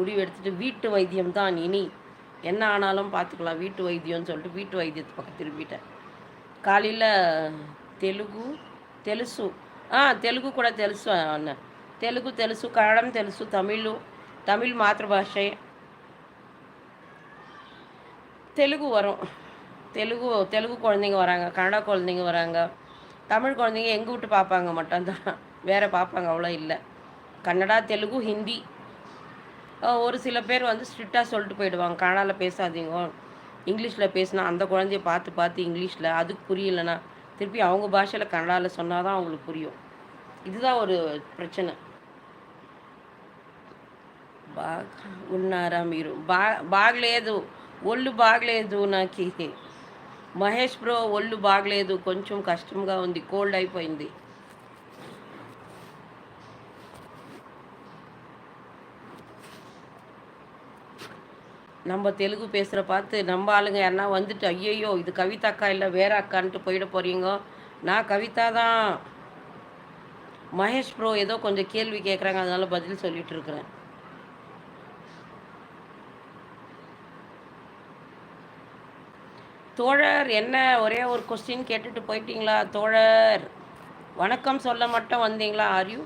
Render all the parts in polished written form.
முடிவு எடுத்துகிட்டு வீட்டு வைத்தியம் தான் இனி என்ன ஆனாலும் பார்த்துக்கலாம் வீட்டு வைத்தியம்னு சொல்லிட்டு வீட்டு வைத்தியத்து பக்கம் திரும்பிட்டேன். காலையில் తెలుగు తెలుసు తెలుగు కూడా తెలుసు అన్న. తెలుగు తెలుసు, కన్నడం తెలుసు, தமிழ் మాతృభాషే. தெலுங்கு வரும். தெலுங்கு குழந்தைங்க வராங்க, கன்னடா குழந்தைங்க வராங்க, தமிழ் குழந்தைங்க எங்கள் வீட்டு பார்ப்பாங்க மட்டும்தான், வேறு பார்ப்பாங்க அவ்வளோ இல்லை. கன்னடா, தெலுங்கு, ஹிந்தி. ஒரு சில பேர் வந்து ஸ்ட்ரிக்டாக சொல்லிட்டு போயிடுவாங்க, கன்னடாவில் பேசாதீங்க, இங்கிலீஷில் பேசினா அந்த குழந்தைய பார்த்து இங்கிலீஷில் அதுக்கு புரியலைன்னா திருப்பி அவங்க பாஷையில் கன்னடாவில் சொன்னால் தான் அவங்களுக்கு புரியும். இதுதான் ஒரு பிரச்சனை. ఉన్నారా మీరు? బాగలేదు, ఒళ్ళు బాగలేదు నాకు. మహేష్ బ్రో ఒళ్ళు బాగలేదు, కొంచెం కష్టంగా ఉంది, కోల్డ్ అయిపోయింది. நம்ம தெலுங்கு பேசுகிற பார்த்து நம்ம ஆளுங்க யாருன்னா வந்துட்டு ஐயையோ இது கவிதா அக்கா இல்லை வேற அக்கான்ட்டு போயிட போகிறீங்க. நான் கவிதா தான். மகேஷ் ப்ரோ ஏதோ கொஞ்சம் கேள்வி கேட்குறாங்க, அதனால பதில் சொல்லிட்டு இருக்கிறேன். தோழர் என்ன ஒரே ஒரு கொஸ்டின் கேட்டுட்டு போயிட்டீங்களா தோழர்? வணக்கம் சொல்ல மட்டும் வந்தீங்களா? Are you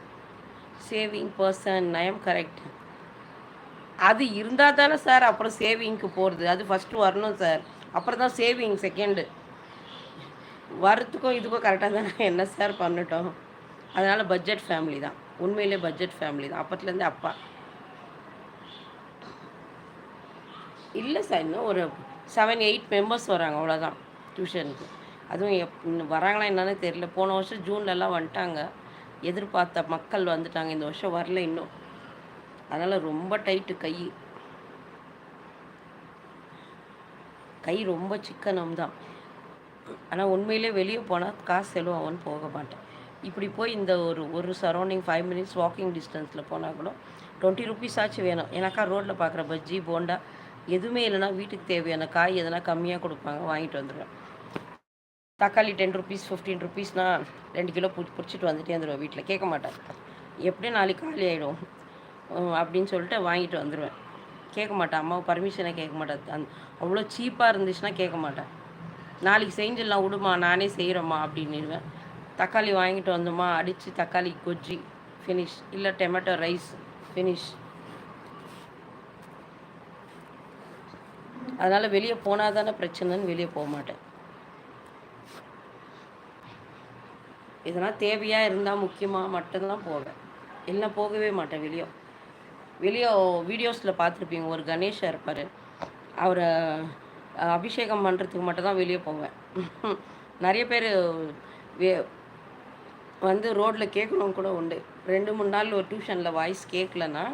saving person? I am correct. அது இருந்தால் தானே சார் அப்புறம் சேவிங்க்கு போகிறது. அது ஃபஸ்ட்டு வரணும் சார், அப்புறம் தான் சேவிங் செகண்டு. வரத்துக்கும் இதுக்கும் கரெக்டாக தானே என்ன சார் பண்ணட்டும். அதனால் பட்ஜெட் ஃபேமிலி தான், உண்மையிலே பட்ஜெட் ஃபேமிலி தான் அப்பத்துலேருந்து. அப்பா இல்லை சார், இன்னும் ஒரு 7-8 மெம்பர்ஸ் வராங்க அவ்வளோதான் டியூஷனுக்கு. அதுவும் வராங்களா என்னன்னு தெரியல. போன வருஷம் ஜூன்லலாம் வந்துட்டாங்க, எதிர்பார்த்த மக்கள் வந்துட்டாங்க. இந்த வருஷம் வரல இன்னும், அதனால் ரொம்ப டைட்டு. கை ரொம்ப சிக்கனம் தான். ஆனால் உண்மையிலே வெளியே போனால் காசு செலவாகும்னு போக மாட்டேன். இப்படி போய் இந்த ஒரு சரௌண்டிங் 5 மினிட்ஸ் வாக்கிங் டிஸ்டன்ஸில் போனால் கூட 20 ருபீஸ் ஆச்சு வேணும். எனக்கா ரோட்டில் பார்க்குற பஜ்ஜி போண்டா எதுவுமே இல்லைன்னா வீட்டுக்கு தேவையான காய் எதனா கம்மியாக கொடுப்பாங்க, வாங்கிட்டு வந்துடுவேன். தக்காளி 10 ருபீஸ் 15 ருபீஸ்னால் 2 கிலோ பிடிச்சிட்டு வந்துட்டே வந்துடுவேன். வீட்டில் கேட்க மாட்டேன், எப்படியும் நாளைக்கு காலி ஆகிடும் அப்படின்னு சொல்லிட்டு வாங்கிட்டு வந்துடுவேன். கேட்க மாட்டேன், அம்மாவை பர்மிஷனை கேட்க மாட்டேன். அவ்வளோ சீப்பாக இருந்துச்சுன்னா கேட்க மாட்டேன். நாளைக்கு செஞ்சிடலாம் விடுமா, நானே செய்கிறேம்மா அப்படின்னுடுவேன். தக்காளி வாங்கிட்டு வந்தோமா, அடித்து தக்காளி கொஜ்ஜி ஃபினிஷ், இல்லை டொமேட்டோ ரைஸ் ஃபினிஷ். அதனால் வெளியே போனால் தானே பிரச்சனைன்னு வெளியே போக மாட்டேன். இதெல்லாம் தேவையாக இருந்தால் முக்கியமாக மட்டும்தான் போவேன், இல்லை போகவே மாட்டேன். வெளியே வீடியோஸில் பார்த்துருப்பீங்க, ஒரு கணேஷா இருப்பார், அவரை அபிஷேகம் பண்ணுறதுக்கு மட்டும்தான் வெளியே போவேன். நிறைய பேர் வந்து ரோட்டில் கேட்கணும் கூட உண்டு. 2-3 நாள் ஒரு டியூஷனில் வாய்ஸ் கேட்கலன்னா,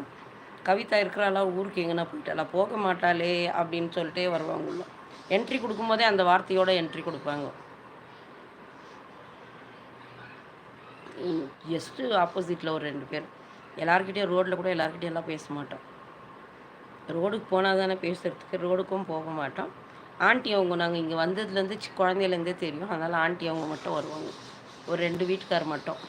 கவிதா இருக்கிறாளா ஊருக்கு எங்கன்னா போயிட்டாளா, போக மாட்டாளே அப்படின்னு சொல்லிட்டே வருவாங்க. உள்ள என்ட்ரி கொடுக்கும்போதே அந்த வார்த்தையோடு என்ட்ரி கொடுப்பாங்க. ஜஸ்ட்டு ஆப்போசிட்டில் ஒரு 2 பேர். எல்லாருக்கிட்டேயும் ரோட்டில் கூட எல்லாருக்கிட்டையும் எல்லாம் பேச மாட்டோம். ரோடுக்கு போனால் தானே பேசுகிறதுக்கு, ரோடுக்கும் போக மாட்டோம். ஆண்டி அவங்க நாங்கள் இங்கே வந்ததுலேருந்து குழந்தையிலேருந்தே தெரியும், அதனால் ஆண்டி அவங்க மட்டும் வருவாங்க, ஒரு 2 வீட்டுக்கார் மட்டும்.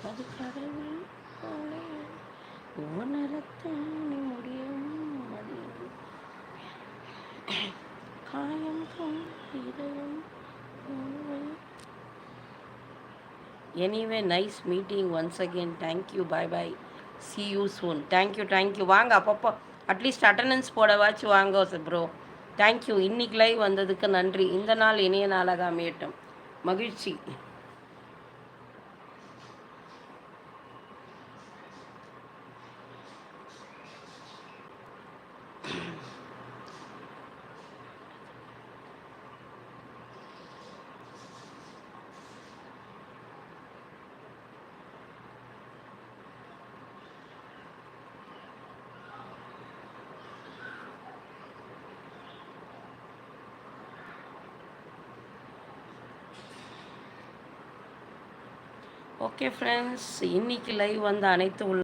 அது கடவுள் உணரத்தானே முடியும், காயம் இதயம். Anyway nice meeting once again. Thank you, bye bye, C you soon. Thank you. வாங்க அப்பப்போ அட்லீஸ்ட் அட்டண்டன்ஸ் போடவாச்சு வாங்க ப்ரோ. தேங்க்யூ. இன்னைக்கு லைவ் வந்ததுக்கு நன்றி. இந்த நாள் இனிய நாளாக அமையட்டும். மகிழ்ச்சி. ஓகே ஃப்ரெண்ட்ஸ், இன்னைக்கு லைவ் வந்து அனைத்து